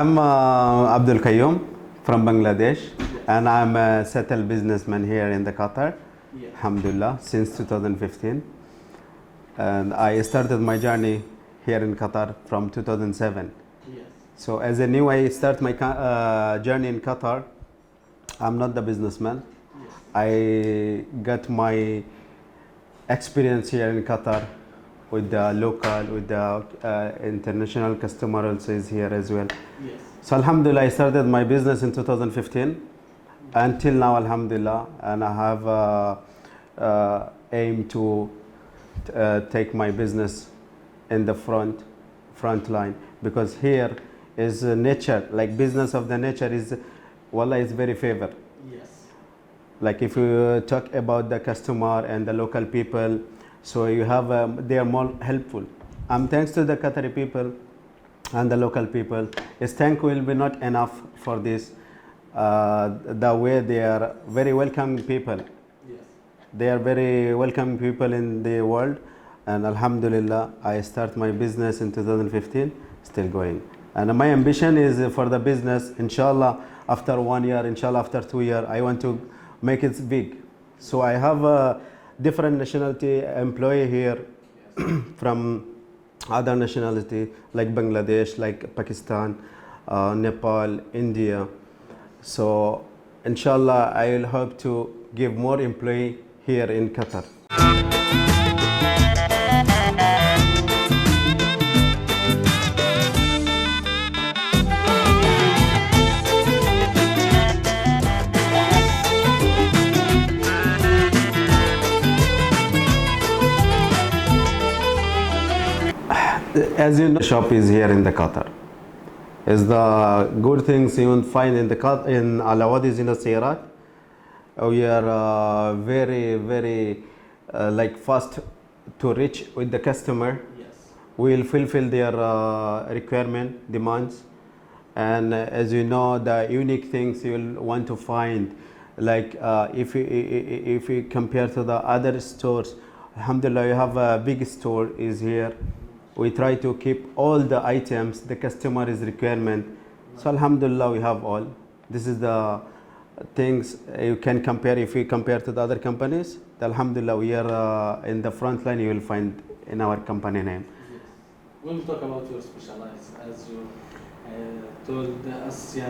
I'm Abdul Qayyum from Bangladesh, and I'm a settled businessman here in the Qatar, alhamdulillah, since 2015. And I started my journey here in Qatar from 2007. So as a new, I start my journey in Qatar. I'm not the businessman. I got my experience here in Qatar with the local, with the international customer also is here as well. So alhamdulillah, I started my business in 2015 until now, alhamdulillah, and I have aim to take my business in the front line, because here is nature, like business of the nature is, wallah, is very favored. Like if you talk about the customer and the local people, so you have they are more helpful. Thanks to the Qatari people and the local people. His thank will be not enough for this. The way they are very welcoming people. They are very welcoming people in the world, and alhamdulillah, I start my business in 2015, still going. And my ambition is for the business, inshallah, after 1 year, inshallah, after 2 years, I want to make it big. So I have a different nationality employee here from other nationality like Bangladesh, like Pakistan, Nepal, India. So inshallah, I will hope to give more employee here in Qatar. As you know, the shop is here in the Qatar. Is the good things you will find in Awadhi Car Decoration. We are very like fast to reach with the customer. We will fulfill their requirement, demands, and as you know, the unique things you will want to find, like if you compare to the other stores, alhamdulillah, you have a big store is here. We try to keep all the items the customer is requirement. So alhamdulillah, we have all. This is the things you can compare. If we compare to the other companies, alhamdulillah, we are in the front line. You will find in our company name. When we talk about your specialized, as you told us, you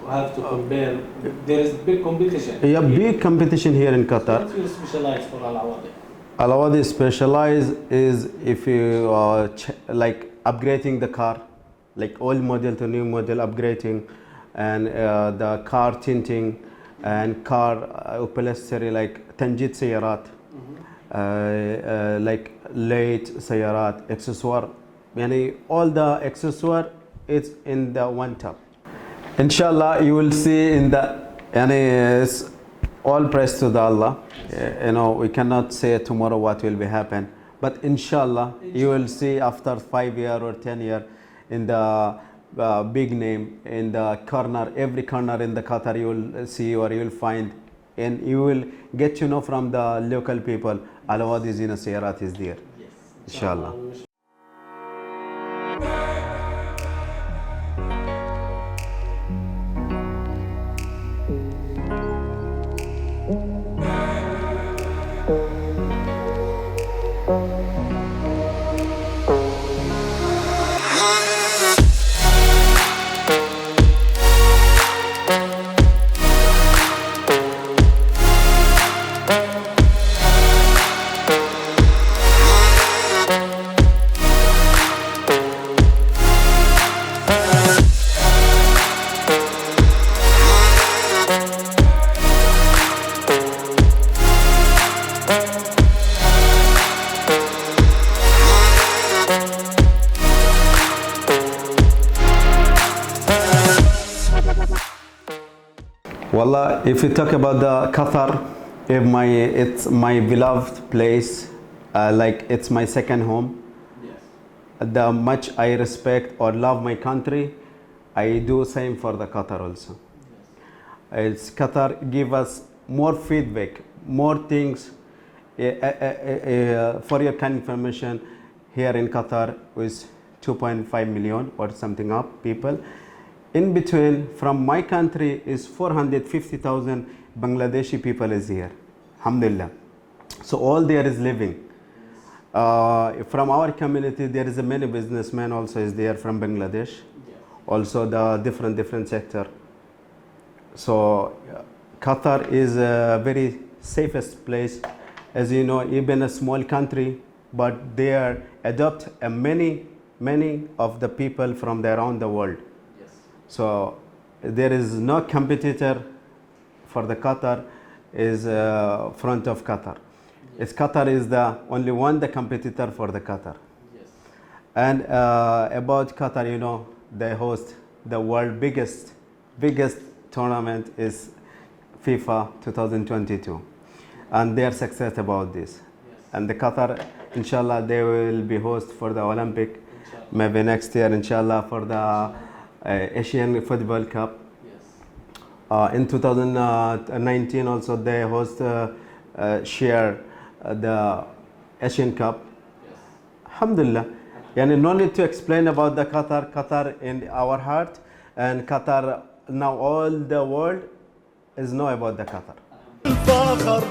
have to compare. There is big competition. Yeah, big competition here in Qatar. What you specialize for Al-Awadhi? Al-Awadhi specialize is if you like upgrading the car, like old model to new model upgrading, and the car tinting and car upholstery like tanjit sayarat, like late sayarat, accessoire, all the accessoire is in the one top. Inshallah, you will see in the it's all praise to the Allah. We cannot say tomorrow what will be happen, but inshallah, you will see after 5 years or 10 years in the big name in the corner, every corner in the Qatar you will see or you will find, and you will get to know from the local people, Awadhi Saiyarat is there. Inshallah. Wallah, if you talk about the Qatar, it's my beloved place, like it's my second home. The much I respect or love my country, I do same for the Qatar also. It's Qatar give us more feedback, more things. For your kind information, here in Qatar with 2.5 million or something up people, In between, from my country is 450,000 Bangladeshi people is here. Alhamdulillah. So all there is living. From our community, there is a many businessmen also is there from Bangladesh. Also the different sector. So Qatar is a very safest place. As you know, even a small country, but they are adopt many of the people from around the world. Yes. So there is no competitor for the Qatar is front of Qatar. It's Qatar is the only one the competitor for the Qatar. Yes. And about Qatar, you know, they host the world biggest tournament is FIFA 2022, and they are success about this. Yes. And the Qatar, inshallah, they will be host for the Olympic, Inshallah. maybe next year, inshallah, for the Asian Football Cup. Yes. In 2019 also they host share the Asian Cup. Yes. Alhamdulillah. Yani no need to explain about the Qatar in our heart, and Qatar now all the world is know about the Qatar. الفاخر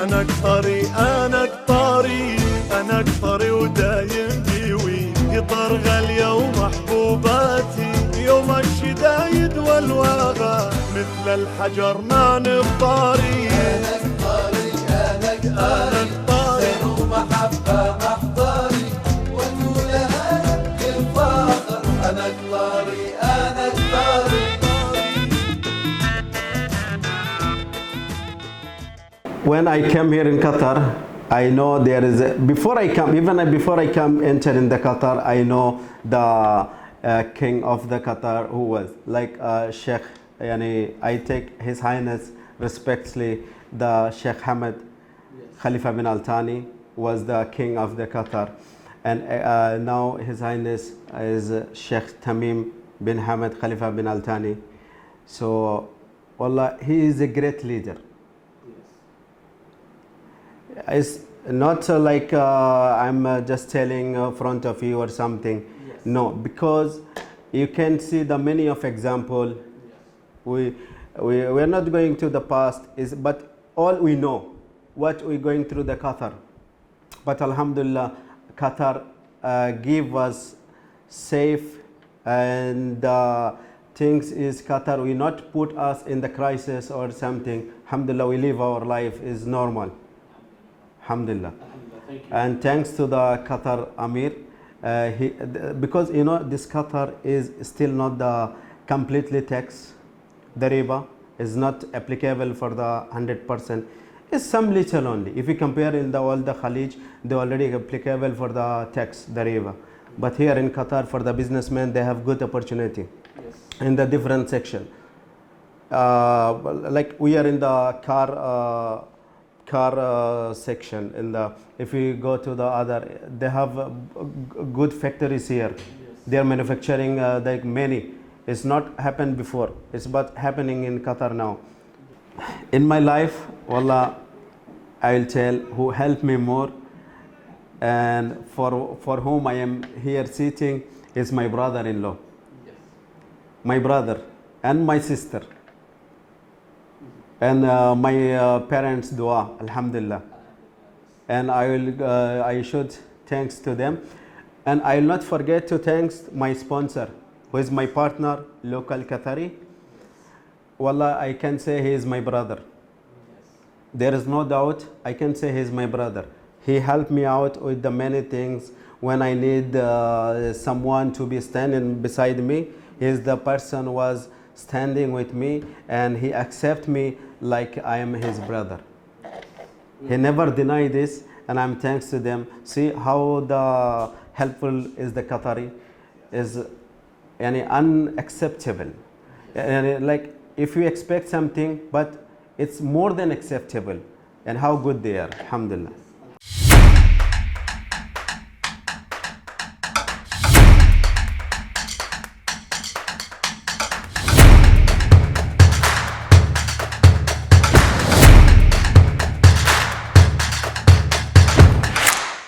أنا قطري أنا قطري أنا قطري ودايم ديوي قطر غالية ومحبوباتي يوم الشدايد والواغى مثل الحجر ما نفطاري أنا قطري أنا قطري ومحبة محضري وتقول أنا الفاخر أنا قطري أنا قطري. When I came here in Qatar, I know there is before I come enter in the Qatar, I know the king of the Qatar who was like Sheikh. Yani I take His Highness respectfully, the Sheikh Hamad Khalifa bin Al Thani was the king of the Qatar, and now His Highness is Sheikh Tamim bin Hamad Khalifa bin Al Thani. So, wallah, he is a great leader. It's not like I'm just telling front of you or something. Yes. No, because you can see the many of example. Yes. We're not going to the past, but all we know what we're going through the Qatar. But Alhamdulillah, Qatar give us safe, and things is Qatar will not put us in the crisis or something. Alhamdulillah, we live our life is normal. Alhamdulillah. Thank you. And thanks to the Qatar Amir, because you know this Qatar is still not the completely tax. The riba is not applicable for the 100%. It's some little only. If you compare in all the Khalij, they already applicable for the tax, the riba. But here in Qatar, for the businessmen, they have good opportunity Yes. in the different section. Like we are in the car section. If we go to the other, they have good factories here. Yes. They are manufacturing like many. It's not happened before. It's but happening in Qatar now. In my life, wallah, I will tell who helped me more, and for whom I am here sitting is my brother-in-law, Yes. my brother and my sister, and my parents' dua, alhamdulillah. And I should thanks to them, and I will not forget to thanks my sponsor, who is my partner, local Qatari. Wallah, I can say he is my brother. Yes. There is no doubt, I can say he is my brother. He helped me out with the many things. When I need someone to be standing beside me, he is the person who was standing with me, and he accept me like I am his brother. He never denied this, and I'm thanks to them. See how the helpful is the Qatari, is unacceptable. Like if you expect something, but it's more than acceptable, and how good they are, alhamdulillah.